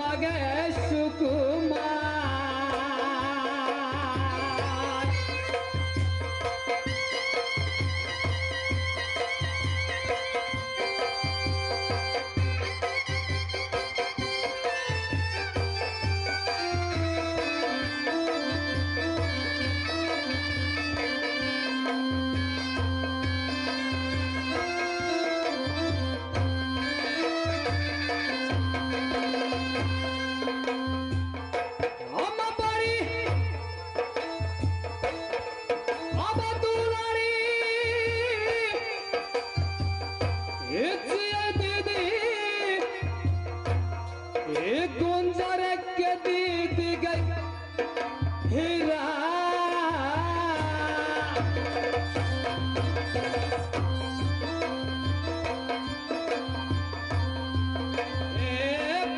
मगे सुकुमार गुंजर के दीदी गई हीरा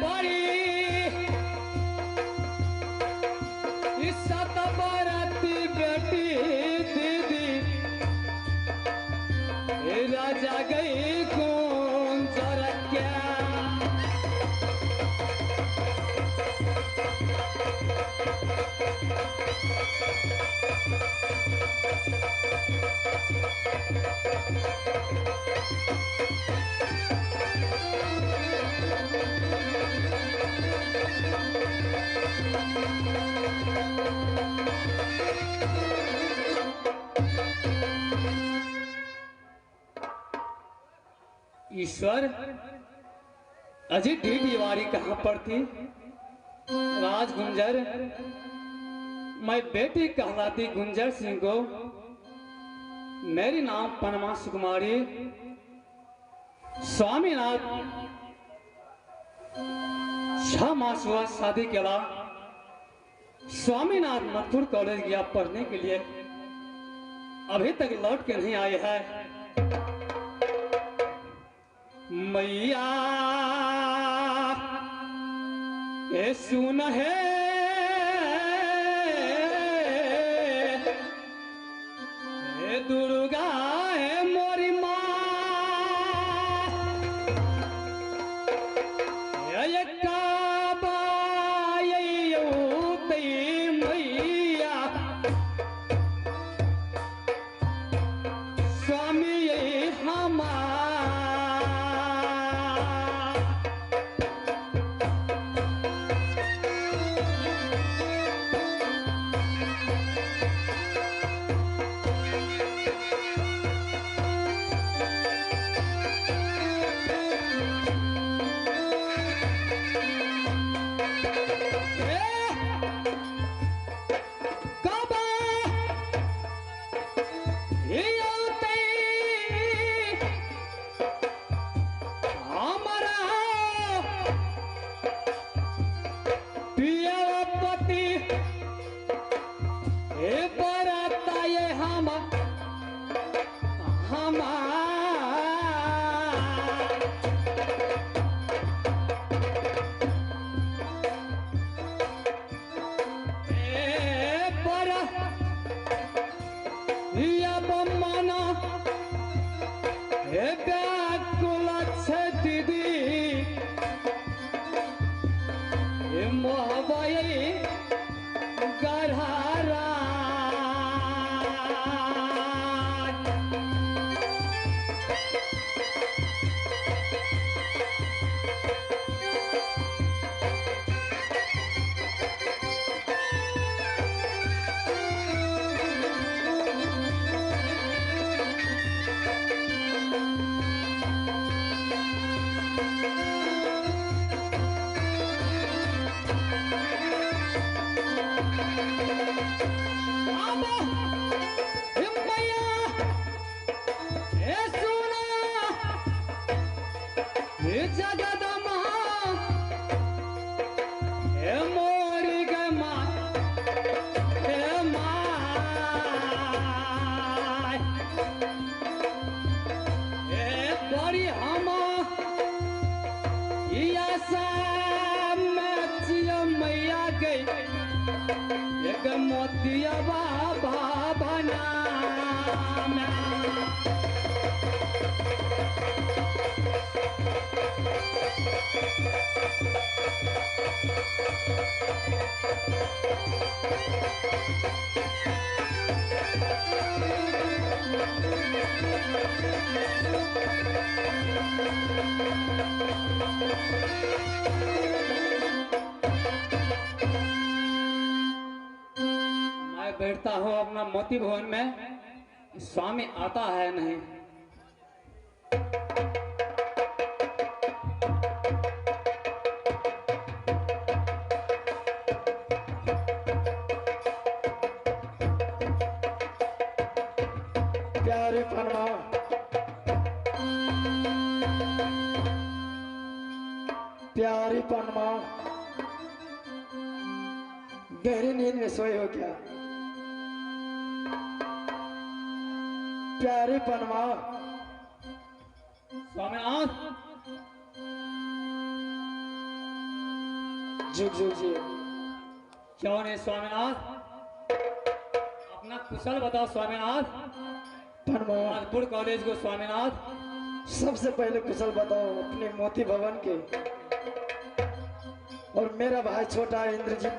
बड़ी इज्जत बरती बेटी दीदी राजा गई गुंजर क्या ईश्वर अजय दीवारी कहां पर थी। राज गुंजर मैं बेटी कहलाती गुंजर सिंह को मेरी नाम पनमा सुकुमारी स्वामीनाथ 6 मास हुआ शादी के बाद स्वामीनाथ मथुर कॉलेज गया पढ़ने के लिए अभी तक लौट के नहीं आए हैं। मैया ये सुन है दुर्गा है मोरी माँ ये काबा ये मैया स्वामी ये हमारा मोतिया बाबा बना मैं बैठता हूँ अपना मोती भवन में, स्वामी आता है नहीं। प्यारे परमा, प्यारी पनमा, गहरी नींद में सोए हो क्या? प्यारी पनमा, स्वामीनाथ, झुक झुक जी। क्यों नहीं स्वामीनाथ? अपना कुशल बताओ स्वामीनाथ। परमा, नागपुर कॉलेज को स्वामीनाथ। सबसे पहले कुशल बताओ अपने मोती भवन के, और मेरा भाई छोटा है इंद्रजीत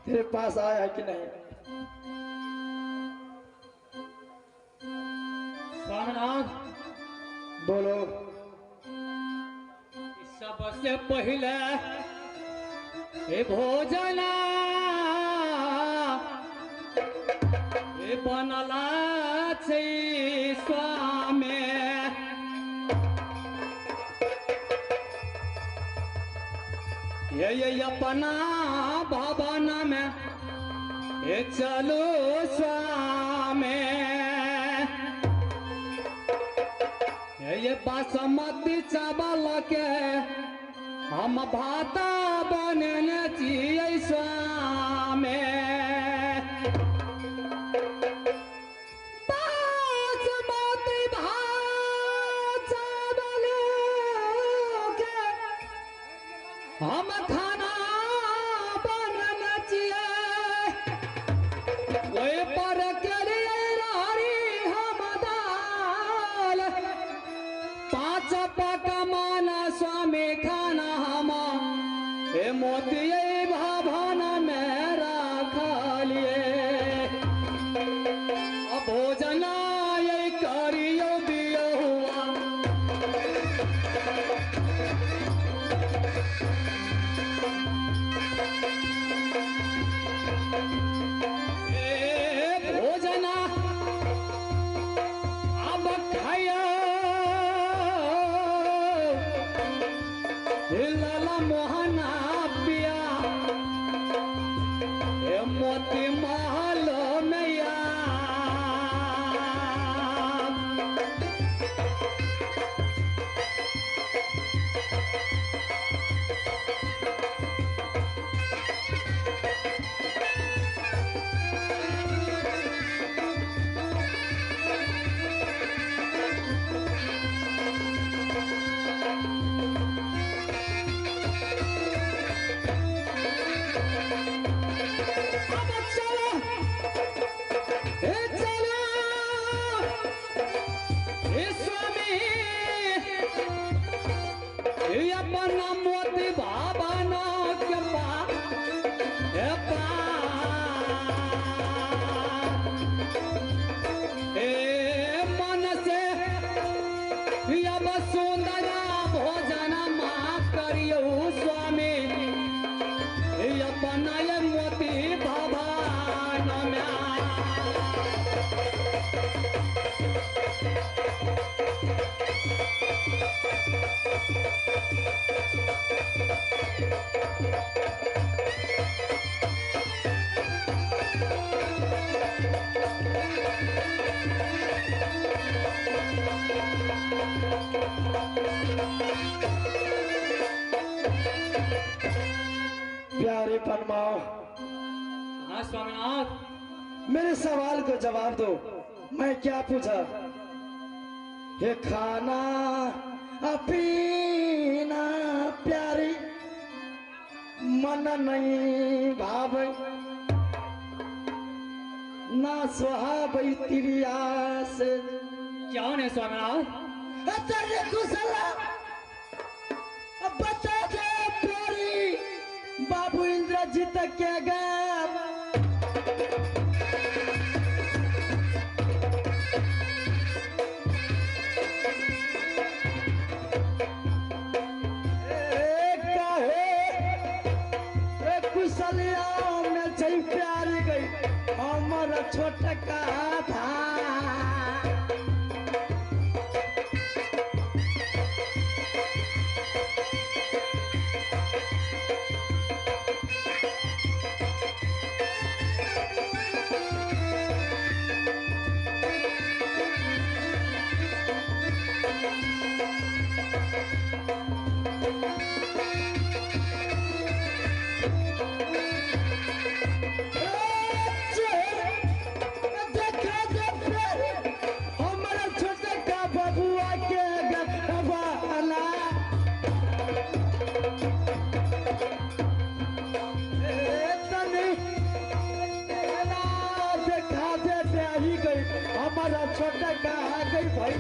तेरे पास आया है कि नहीं? स्वामीनाथ, बोलो। सबसे पहले हे भोजना हे बनला छै स्वामी, ये अपना भवन में हे चलो स्वामी, ये बासमती चावल के हम भात बनने चाहिए स्वामी, बासमती भात चावल के हम खाना बनने चाहिए, वही पर के लिए रारी हम दाल पाँच पकमान स्वामी खाना हम हे मोती भवन में रख लिए, भोजना ये करियो दियो हुआ, भोजना अब खाया लाला मोहना पिया हे मोती महल मैया, प्यारे परमा, हाँ स्वामीनाथ, मेरे सवाल को जवाब दो। मैं क्या पूछा? ये खाना पीना प्यारी मन नहीं भाव ना सुहावई तिरिया से। क्या नहीं स्वामीनाथ? तेरे कुशल बता दे प्यारी बाबू इंद्रजीत के गा प्यारी गई हमारा छोटका था हमारा छोटा कहा गई भाई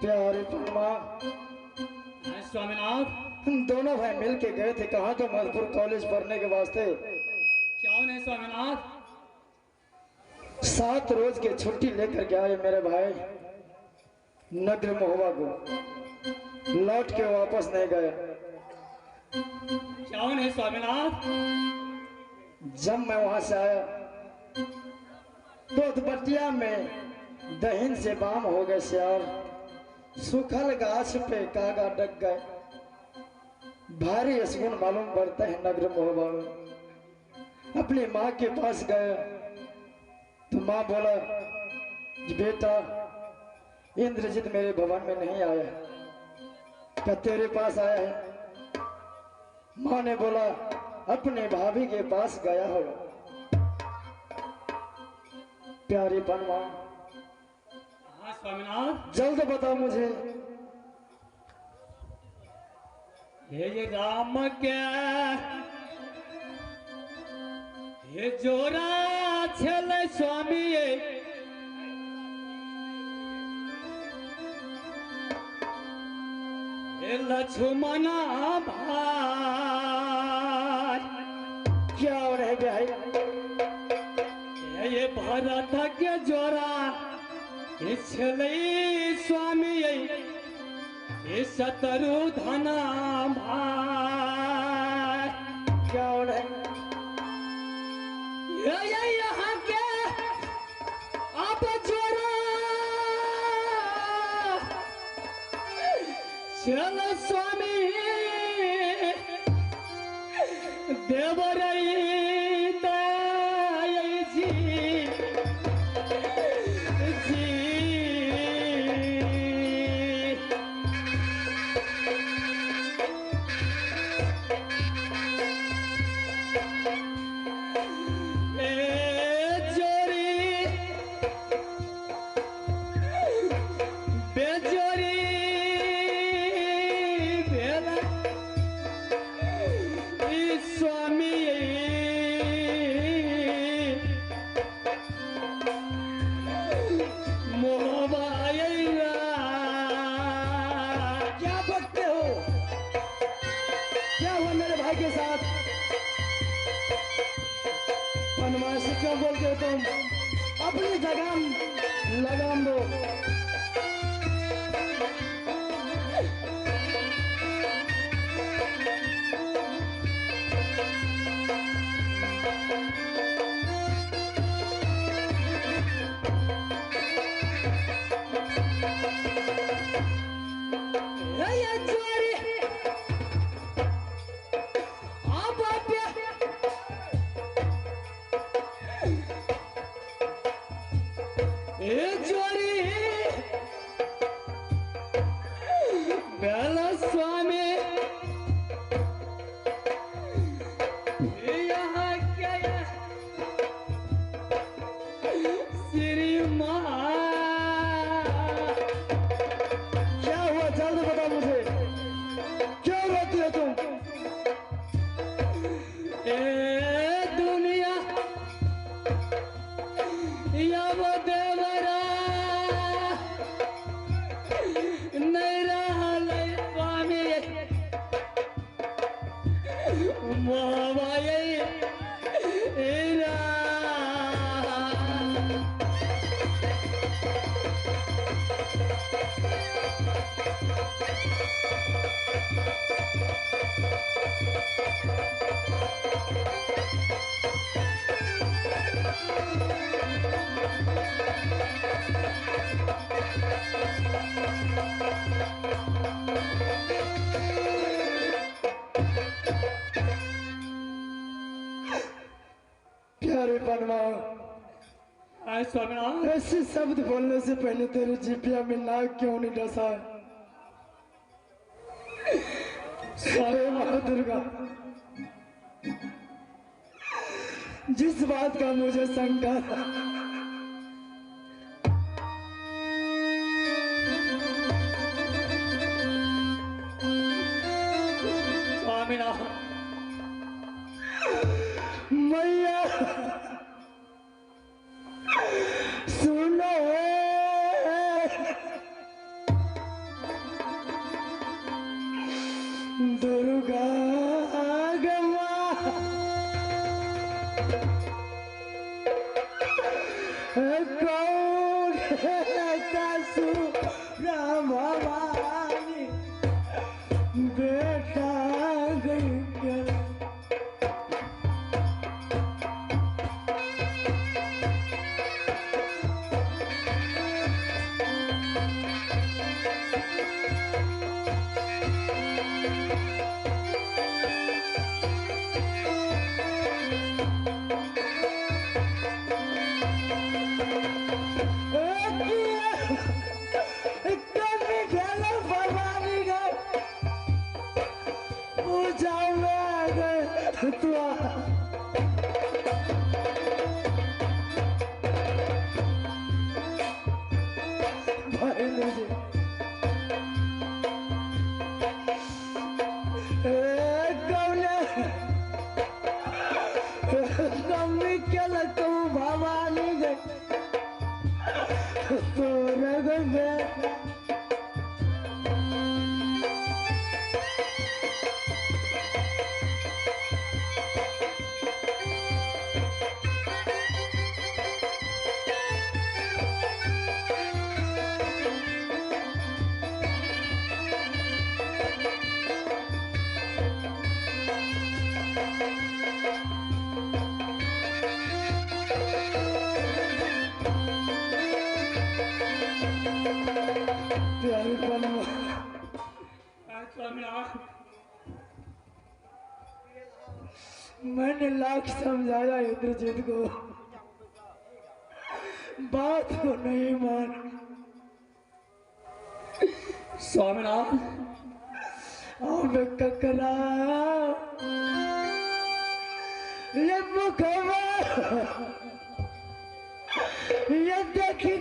प्यारे परमा स्वामीनाथ हम दोनों भाई मिल के गए थे कहाँ तो मधुपुर कॉलेज पढ़ने के वास्ते। क्या है स्वामीनाथ? 7 रोज की छुट्टी लेकर के आए मेरे भाई नगर महुआ को, लौट के वापस नहीं गए। क्या है स्वामीनाथ? जब मैं वहां से आया तो दुपट्टिया में दहीन से बाम हो गए श्यार, सूखल गाछ पे कागा डक गए। भारी असगुन मालूम पड़ता है नगर महुआ में। अपनी माँ के पास गए तो माँ बोला कि बेटा इंद्रजीत मेरे भवन में नहीं आया है, क्या तेरे पास आया है? माँ ने बोला अपने भाभी के पास गया होगा। प्यारी बनवा स्वामीनाथ जल्द बताओ मुझे। हे राम के हे जोरा छल स्वामी हे लक्ष्मणा भाई क्या हो रहे भाई? ये भरत के जोरा छलै स्वामी ये शत्रु धना भाई। क्या हो रहे? ये यहाँ के आप जोरा चल स्वामी देवरई क्यों बोलते हो तुम? अपनी जगह लगाम दो। श्री महामाया एरा प्यारे बनवा, आय स्वामीनाथ। ऐसे शब्द बोलने से पहले तेरे जिपिया में नाग क्यों नहीं डसा? सारे माँ दुर्गा, जिस बात का मुझे शंका था, स्वामीनाथ मैया सुनो दुर्गा गमा कौन कासु राम भवानी बेटा गई मैंने लाख समझाया इंद्रजीत को, बात को नहीं मान। स्वामीनाथ अब ककरा ये मुखवा ये देखी